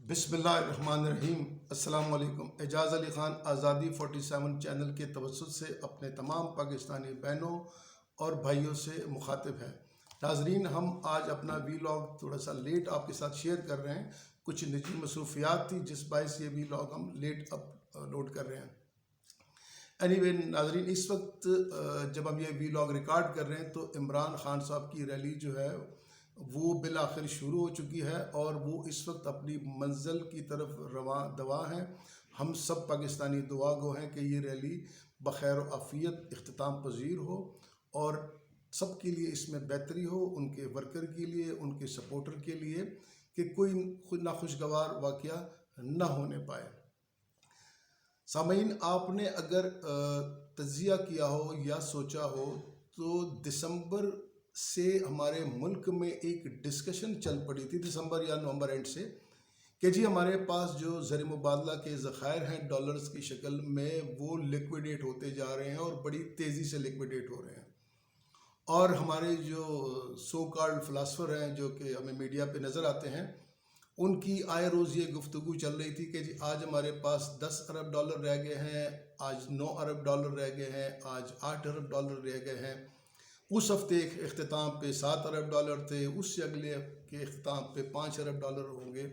बिस्मिल्लाहिर्रहमानिर्रहीम। अस्सलाम वालेकुम। एजाज़ अली ख़ान आज़ादी 47 चैनल के तवज्जुह से अपने तमाम पाकिस्तानी बहनों और भाइयों से मुखातिब है। नाज़रीन, हम आज अपना वीलॉग थोड़ा सा लेट आपके साथ शेयर कर रहे हैं। कुछ निजी मसरूफियात थी जिस बायस ये वीलॉग हम लेट अपलोड कर रहे हैं। एनीवे नाज़रीन, इस वक्त जब हम ये वीलॉग रिकॉर्ड कर रहे हैं तो इमरान खान साहब की रैली जो है वो बिल आखिर शुरू हो चुकी है और वो इस वक्त अपनी मंजिल की तरफ रवां दवा हैं। हम सब पाकिस्तानी दुआ गो हैं कि ये रैली बखैर आफियत इख्तिताम पजीर हो और सब के लिए इसमें बेहतरी हो, उनके वर्कर के लिए, उनके सपोर्टर के लिए, कि कोई नाखुशगवार वाक़या न होने पाए। सामीन, आपने अगर तज्जिया किया हो या सोचा हो तो दिसंबर से हमारे मुल्क में एक डिस्कशन चल पड़ी थी, दिसंबर या नवंबर एंड से, कि जी हमारे पास जो ज़र मुबादला के ज़खायर हैं डॉलर्स की शक्ल में वो लिक्विडेट होते जा रहे हैं और बड़ी तेज़ी से लिक्विडेट हो रहे हैं। और हमारे जो सो कॉल्ड फ़िलासफ़र हैं जो कि हमें मीडिया पे नज़र आते हैं, उनकी आए रोज़ ये गुफ्तगू चल रही थी कि जी आज हमारे पास 10 अरब डॉलर रह गए हैं, आज 9 अरब डॉलर रह गए हैं, आज 8 अरब डॉलर रह गए हैं। उस हफ्ते के अख्तिताम पे 7 अरब डॉलर थे, उससे अगले के अख्तिताम पे 5 अरब डॉलर होंगे,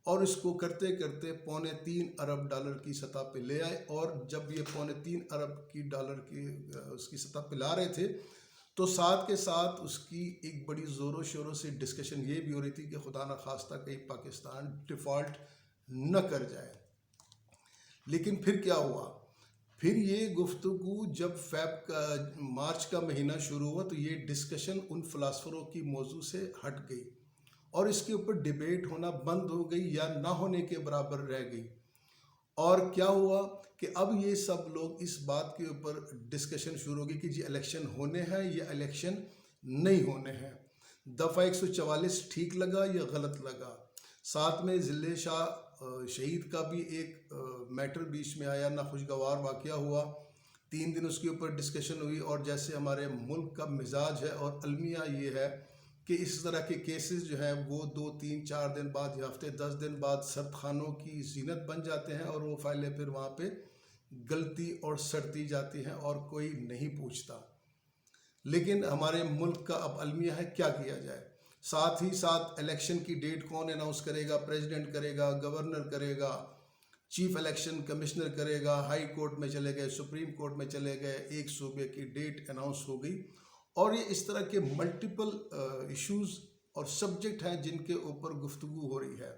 और इसको करते करते 3.25 अरब डॉलर की सतह पे ले आए। और जब ये 3.25 अरब की डॉलर की उसकी सतह पे ला रहे थे तो साथ के साथ उसकी एक बड़ी ज़ोरों शोरों से डिस्कशन ये भी हो रही थी कि खुदा न खास्ता कहीं पाकिस्तान डिफ़ॉल्ट न कर जाए। लेकिन फिर क्या हुआ? फिर ये गुफ्तगू जब मार्च का महीना शुरू हुआ तो ये डिस्कशन उन फ़िलासफ़रों की मौजू से हट गई और इसके ऊपर डिबेट होना बंद हो गई या ना होने के बराबर रह गई। और क्या हुआ कि अब ये सब लोग इस बात के ऊपर डिस्कशन शुरू हो गई कि जी इलेक्शन होने हैं या इलेक्शन नहीं होने हैं। दफ़ा 144 ठीक लगा या गलत लगा? साथ में ज़िले शाह शहीद का भी एक मैटर बीच में आया, नाखुशगवार वाक़या हुआ। 3 दिन उसके ऊपर डिस्कशन हुई और जैसे हमारे मुल्क का मिजाज है और अलमिया ये है कि इस तरह के केसेस जो हैं वो 2, 3, 4 दिन बाद या हफ्ते 10 दिन बाद सर्द खानों की जीनत बन जाते हैं और वो फाइलें फिर वहाँ पे गलती और सड़ती जाती हैं और कोई नहीं पूछता। लेकिन हमारे मुल्क का अब अलमिया है, क्या किया जाए? साथ ही साथ इलेक्शन की डेट कौन अनाउंस करेगा? प्रेसिडेंट करेगा, गवर्नर करेगा, चीफ इलेक्शन कमिश्नर करेगा, हाई कोर्ट में चले गए, सुप्रीम कोर्ट में चले गए, एक सूबे की डेट अनाउंस हो गई। और ये इस तरह के मल्टीपल इश्यूज़ और सब्जेक्ट हैं जिनके ऊपर गुफ्तगू हो रही है।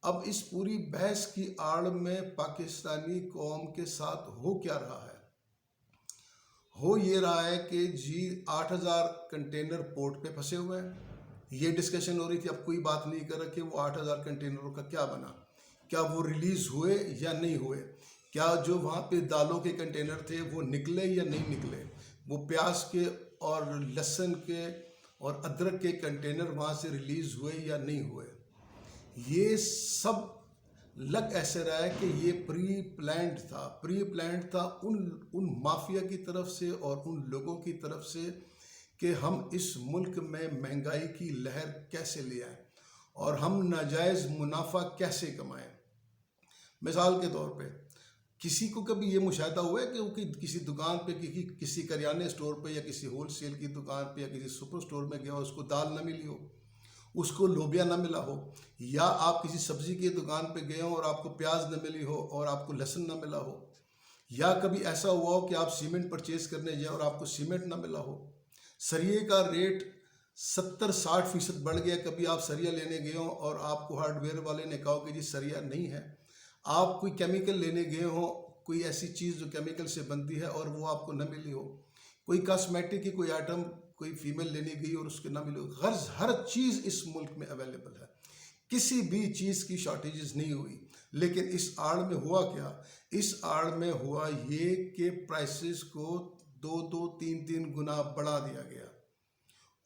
अब इस पूरी बहस की आड़ में पाकिस्तानी कौम के साथ हो क्या रहा है? हो ये रहा है कि जी 8000 कंटेनर पोर्ट पे फंसे हुए हैं। ये डिस्कशन हो रही थी, अब कोई बात नहीं कर रहा कि वो 8000 कंटेनरों का क्या बना, क्या वो रिलीज़ हुए या नहीं हुए, क्या जो वहाँ पे दालों के कंटेनर थे वो निकले या नहीं निकले, वो प्याज के और लहसुन के और अदरक के कंटेनर वहाँ से रिलीज़ हुए या नहीं हुए। ये सब लग ऐसे रहा है कि ये प्री प्लान्ड था उन माफिया की तरफ से और उन लोगों की तरफ से कि हम इस मुल्क में महंगाई की लहर कैसे ले आएं और हम नाजायज़ मुनाफा कैसे कमाएं। मिसाल के तौर पे, किसी को कभी ये मुशाहिदा हुआ है कि वो किसी दुकान पे किसी करियाने स्टोर पे या किसी होल सेल की दुकान पे या किसी सुपर स्टोर में गया हो, उसको दाल ना मिली हो, उसको लोबिया ना मिला हो, या आप किसी सब्ज़ी की दुकान पे गए हो और आपको प्याज ना मिली हो और आपको लहसुन ना मिला हो, या कभी ऐसा हुआ हो कि आप सीमेंट परचेज़ करने जाए और आपको सीमेंट ना मिला हो। सरिये का रेट 70-60% बढ़ गया। कभी आप सरिया लेने गए हो और आपको हार्डवेयर वाले ने कहा कि जी सरिया नहीं है। आप कोई केमिकल लेने गए हो, कोई ऐसी चीज़ जो केमिकल से बनती है और वो आपको न मिली हो। कोई कॉस्मेटिक की कोई आइटम कोई फीमेल लेने गई और उसके ना मिले हो। गर्ज हर चीज़ इस मुल्क में अवेलेबल है, किसी भी चीज़ की शॉर्टेजेस नहीं हुई। लेकिन इस आड़ में हुआ क्या? इस आड़ में हुआ ये कि प्राइसेस को 2-2, 3-3 गुना बढ़ा दिया गया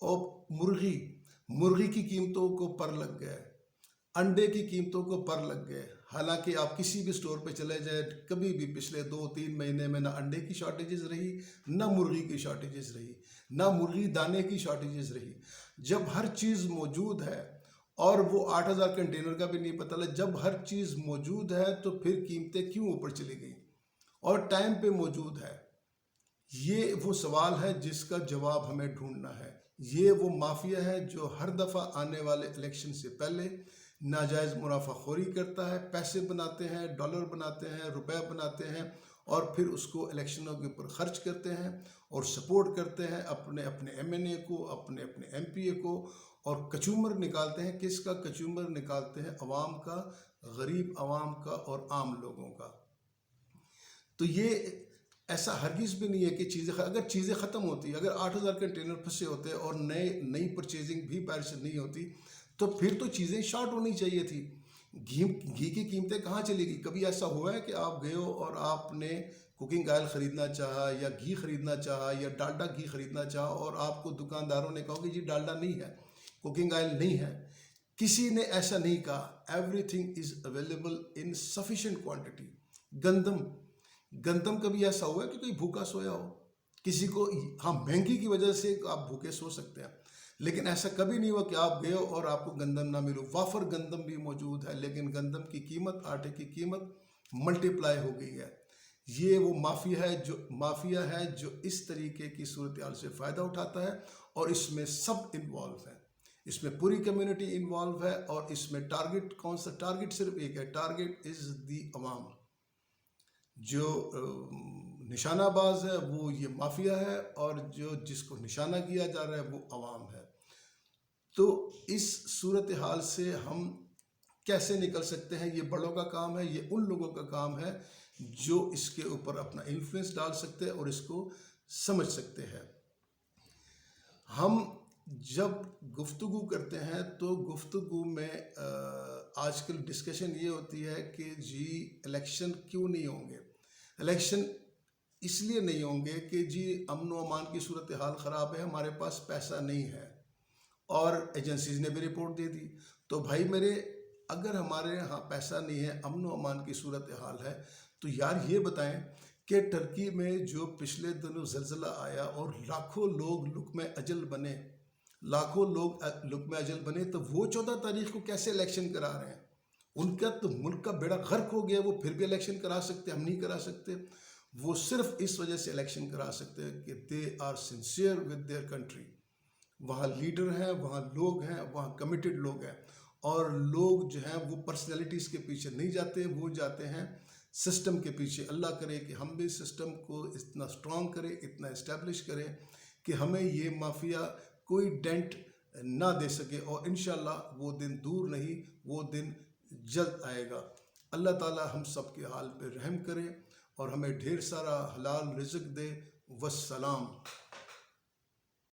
और मुर्गी की कीमतों को पर लग गए, अंडे की कीमतों को पर लग गए। हालांकि आप किसी भी स्टोर पे चले जाए, कभी भी पिछले 2-3 महीने में ना अंडे की शॉर्टेजेस रही, ना मुर्गी की शॉर्टेजेस रही, ना मुर्गी दाने की शॉर्टेजेस रही। जब हर चीज़ मौजूद है اور وہ 8,000 کنٹینر کا بھی نہیں پتہ لگا. جب ہر چیز موجود ہے تو پھر قیمتیں کیوں اوپر چلی گئیں اور ٹائم پہ موجود ہے؟ یہ وہ سوال ہے جس کا جواب ہمیں ڈھونڈنا ہے. یہ وہ مافیا ہے جو ہر دفعہ آنے والے الیکشن سے پہلے ناجائز منافع خوری کرتا ہے، پیسے بناتے ہیں، ڈالر بناتے ہیں، روپے بناتے ہیں اور پھر اس کو الیکشنوں کے اوپر خرچ کرتے ہیں اور سپورٹ کرتے ہیں اپنے اپنے ایم این اے کو، اپنے اپنے ایم پی اے کو، اور کچومر نکالتے ہیں. کس کا کچومر نکالتے ہیں؟ عوام کا، غریب عوام کا اور عام لوگوں کا. تو یہ ایسا ہرگز بھی نہیں ہے کہ اگر چیزیں ختم ہوتی، اگر 8,000 کنٹینر پھنسے ہوتے اور نئی پرچیزنگ بھی باہر سے نہیں ہوتی تو پھر تو چیزیں شارٹ ہونی چاہیے تھی. گھی کی قیمتیں کہاں چلی گئی؟ کبھی ایسا ہوا ہے کہ آپ گئے ہو اور آپ نے کوکنگ آئل خریدنا چاہا یا گھی خریدنا چاہا یا ڈالڈا گھی خریدنا چاہا اور آپ کو دکانداروں نے کہا کہ جی ڈالڈا نہیں ہے، کوکنگ آئل نہیں ہے؟ کسی نے ایسا نہیں کہا. Every thing is available in sufficient quantity. گندم کبھی ایسا ہوا ہے کہ کوئی بھوکا سویا ہو؟ کسی کو، ہاں مہنگی کی وجہ سے آپ بھوکے سو سکتے ہیں، لیکن ایسا کبھی نہیں ہوا کہ آپ گئے ہو اور آپ کو گندم نہ ملو. وافر گندم بھی موجود ہے لیکن گندم کی قیمت، آٹے کی قیمت ملٹیپلائی ہو گئی ہے. یہ وہ مافیا ہے جو اس طریقے کی صورتحال سے فائدہ اٹھاتا ہے اور اس میں سب انوالو ہیں. اس میں پوری کمیونٹی انوالو ہے اور اس میں ٹارگٹ کون سا؟ ٹارگٹ صرف ایک ہے، ٹارگٹ از دی عوام. جو نشانہ باز ہے وہ یہ مافیا ہے اور جس کو نشانہ کیا جا رہا ہے وہ عوام ہے. تو اس صورتحال سے ہم کیسے نکل سکتے ہیں؟ یہ بڑوں کا کام ہے، یہ ان لوگوں کا کام ہے جو اس کے اوپر اپنا انفلوئنس ڈال سکتے ہیں اور اس کو سمجھ سکتے ہیں. ہم جب گفتگو کرتے ہیں تو گفتگو میں آج کل ڈسکشن یہ ہوتی ہے کہ جی الیکشن کیوں نہیں ہوں گے؟ الیکشن اس لیے نہیں ہوں گے کہ جی امن و امان کی صورتحال خراب ہے، ہمارے پاس پیسہ نہیں ہے اور ایجنسیز نے بھی رپورٹ دے دی. تو بھائی میرے، اگر ہمارے ہاں پیسہ نہیں ہے، امن و امان کی صورتحال ہے، تو یار یہ بتائیں کہ ٹرکی میں جو پچھلے دنوں زلزلہ آیا اور لاکھوں لوگ لقمہ اجل بنے، تو وہ 14 تاریخ کو کیسے الیکشن کرا رہے ہیں؟ ان کا تو ملک کا بیڑا غرق ہو گیا، وہ پھر بھی الیکشن کرا سکتے، ہم نہیں کرا سکتے. وہ صرف اس وجہ سے الیکشن کرا سکتے ہیں کہ they are sincere with their country. وہاں لیڈر ہیں، وہاں لوگ ہیں، وہاں کمیٹڈ لوگ ہیں، اور لوگ جو ہیں وہ پرسنالٹیز کے پیچھے نہیں جاتے، وہ جاتے ہیں سسٹم کے پیچھے. اللہ کرے کہ ہم بھی سسٹم کو اتنا سٹرونگ کریں، اتنا اسٹیبلش کریں کہ ہمیں یہ مافیا کوئی ڈینٹ نہ دے سکے، اور انشاءاللہ وہ دن دور نہیں، وہ دن جلد آئے گا. اللہ تعالی ہم سب کے حال پہ رحم کرے اور ہمیں ڈھیر سارا حلال رزق دے. والسلام.